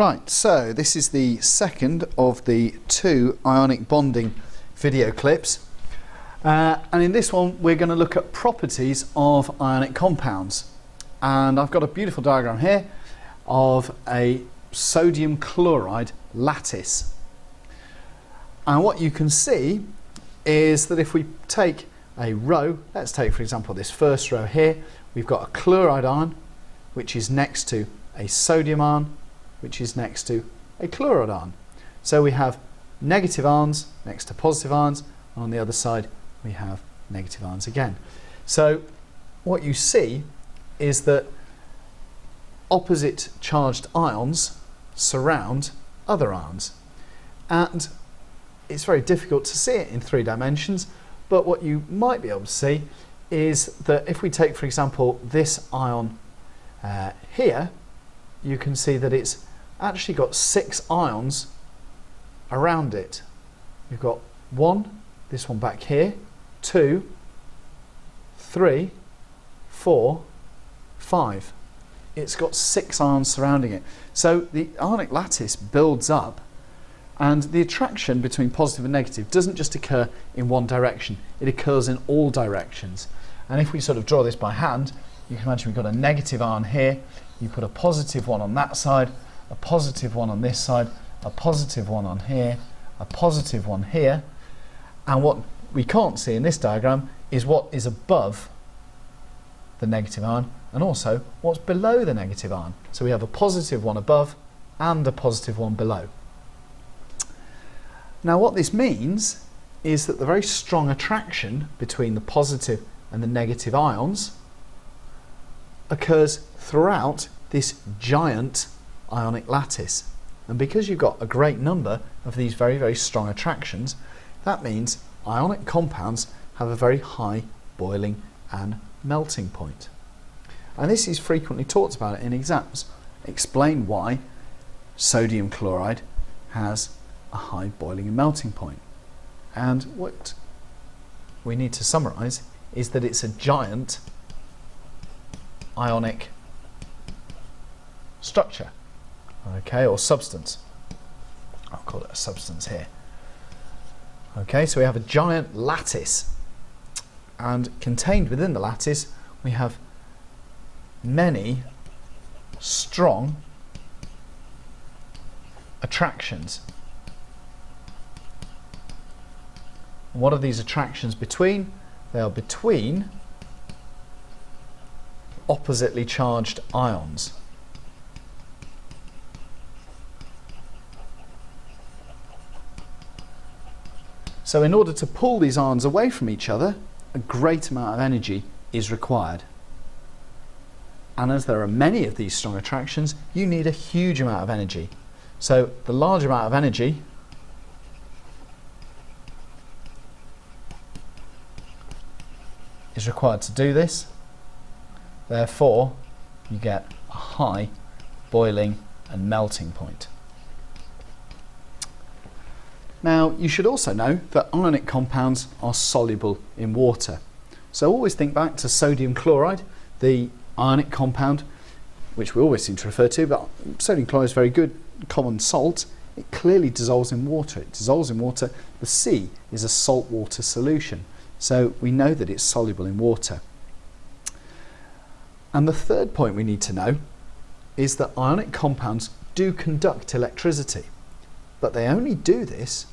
Right, so this is the second of the two ionic bonding video clips. And in this one we're going to look at properties of ionic compounds. And I've got a beautiful diagram here of a sodium chloride lattice. And what you can see is that if we take a row, let's take for example this first row here, we've got a chloride ion which is next to a sodium ion which is next to a chloride ion. So we have negative ions next to positive ions, and on the other side we have negative ions again. So what you see is that opposite charged ions surround other ions, and it's very difficult to see it in 3 dimensions, but what you might be able to see is that if we take for example this ion here, you can see that it's actually got 6 ions around it. You've got 1, this one back here, 2, 3, 4, 5. It's got 6 ions surrounding it. So the ionic lattice builds up, and the attraction between positive and negative doesn't just occur in one direction, it occurs in all directions. And if we sort of draw this by hand, you can imagine we've got a negative ion here, you put a positive one on that side, a positive one on this side, a positive one on here, a positive one here, and what we can't see in this diagram is what is above the negative ion and also what's below the negative ion. So we have a positive one above and a positive one below. Now what this means is that the very strong attraction between the positive and the negative ions occurs throughout this giant ionic lattice. And because you've got a great number of these very, very strong attractions, that means ionic compounds have a very high boiling and melting point. And this is frequently talked about in exams. Explain why sodium chloride has a high boiling and melting point. And what we need to summarise is that it's a giant ionic structure, okay, or substance. I'll call it a substance here. Okay, so we have a giant lattice, and contained within the lattice we have many strong attractions. What are these attractions between? They are between oppositely charged ions. So in order to pull these ions away from each other, a great amount of energy is required. And as there are many of these strong attractions, you need a huge amount of energy. So the large amount of energy is required to do this. Therefore, you get a high boiling and melting point. Now, you should also know that ionic compounds are soluble in water. So always think back to sodium chloride, the ionic compound, which we always seem to refer to, but sodium chloride is very good common salt. It clearly dissolves in water. It dissolves in water. The sea is a saltwater solution, so we know that it's soluble in water. And the third point we need to know is that ionic compounds do conduct electricity, but they only do this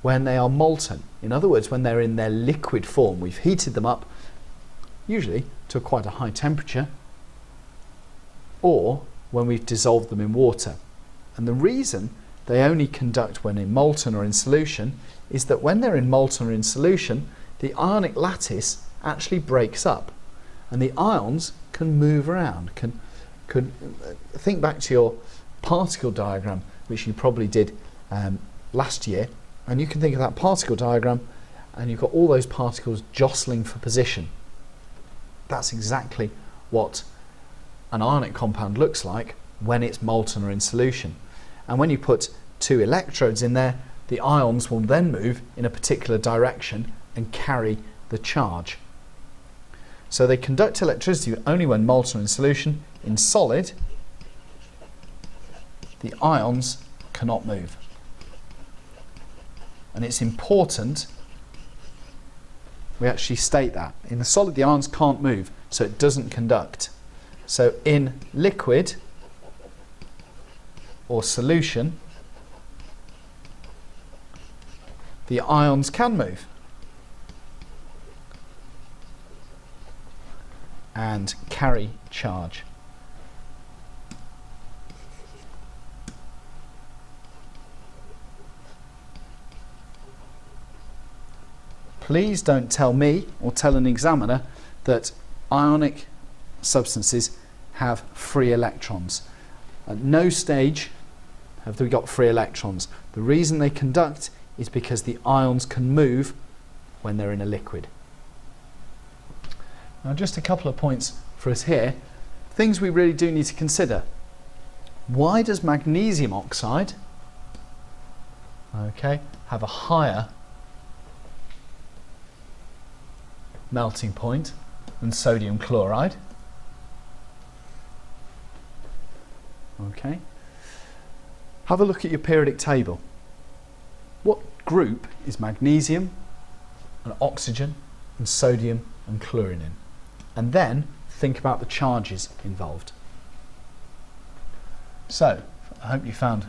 when they are molten. In other words, when they're in their liquid form. We've heated them up, usually to quite a high temperature, or when we've dissolved them in water. And the reason they only conduct when in molten or in solution is that when they're in molten or in solution, the ionic lattice actually breaks up and the ions can move around. Think back to your particle diagram, which you probably did last year, and you can think of that particle diagram and you've got all those particles jostling for position. That's exactly what an ionic compound looks like when it's molten or in solution. And when you put 2 electrodes in there, the ions will then move in a particular direction and carry the charge. So they conduct electricity only when molten or in solution. In solid, the ions cannot move. And it's important we actually state that. In the solid, the ions can't move, so it doesn't conduct. So in liquid or solution, the ions can move and carry charge. Please don't tell me or tell an examiner that ionic substances have free electrons. At no stage have they got free electrons. The reason they conduct is because the ions can move when they're in a liquid. Now just a couple of points for us here. Things we really do need to consider. Why does magnesium oxide have a higher melting point than sodium chloride? Have a look at your periodic table. What group is magnesium and oxygen and sodium and chlorine in? And then think about the charges involved. So, I hope you found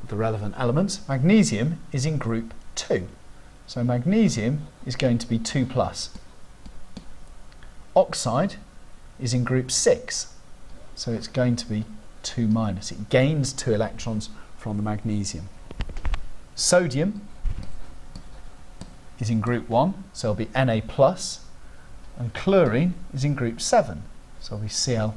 the relevant elements. Magnesium is in group 2. So magnesium is going to be 2+. Oxide is in group 6. So it's going to be 2-. It gains 2 electrons from the magnesium. Sodium is in group 1, so it'll be Na+, and chlorine is in group 7, so it'll be Cl-.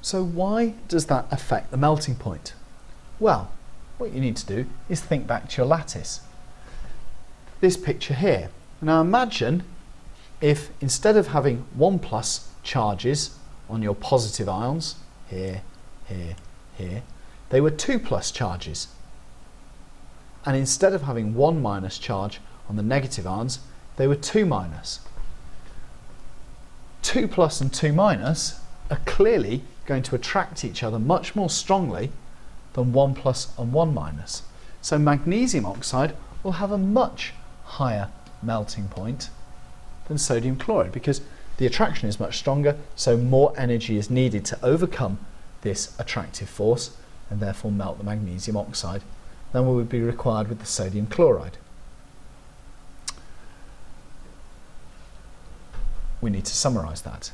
So why does that affect the melting point? Well, what you need to do is think back to your lattice. This picture here. Now imagine if instead of having 1+ charges on your positive ions, here, here, here, they were 2+ charges. And instead of having 1- charge on the negative ions, they were 2-. 2+ and 2- are clearly going to attract each other much more strongly than 1+ and 1-. So magnesium oxide will have a much higher melting point than sodium chloride because the attraction is much stronger, so more energy is needed to overcome this attractive force and therefore melt the magnesium oxide than would be required with the sodium chloride. We need to summarise that.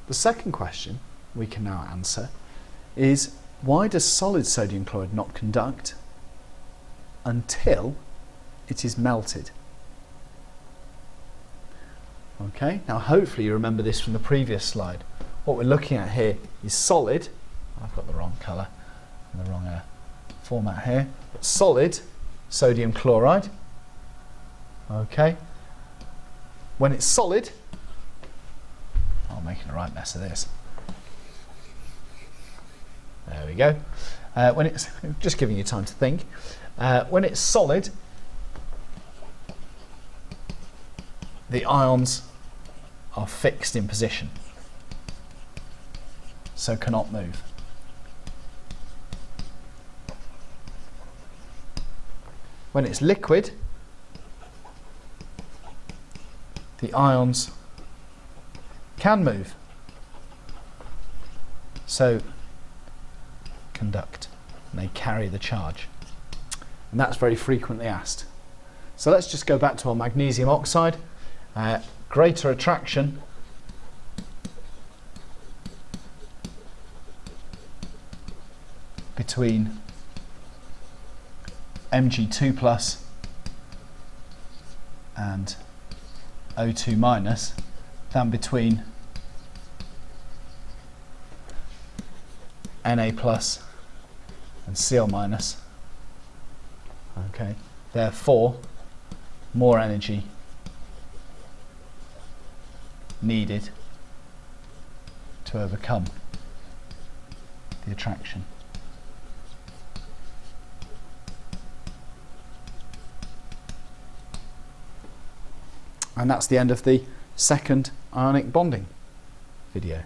The second question we can now answer is, why does solid sodium chloride not conduct until it is melted? Now hopefully you remember this from the previous slide. What we're looking at here is solid. I've got the wrong colour and the wrong format here. But solid sodium chloride. When it's solid, I'm making a right mess of this. There we go. When it's just giving you time to think. When it's solid, the ions are fixed in position, so cannot move. When it's liquid, the ions can move, so conduct, and they carry the charge. And that's very frequently asked. So let's just go back to our magnesium oxide. Greater attraction between Mg2+ and O2- than between Na+ and Cl-. Therefore, more energy needed to overcome the attraction. And that's the end of the second ionic bonding video.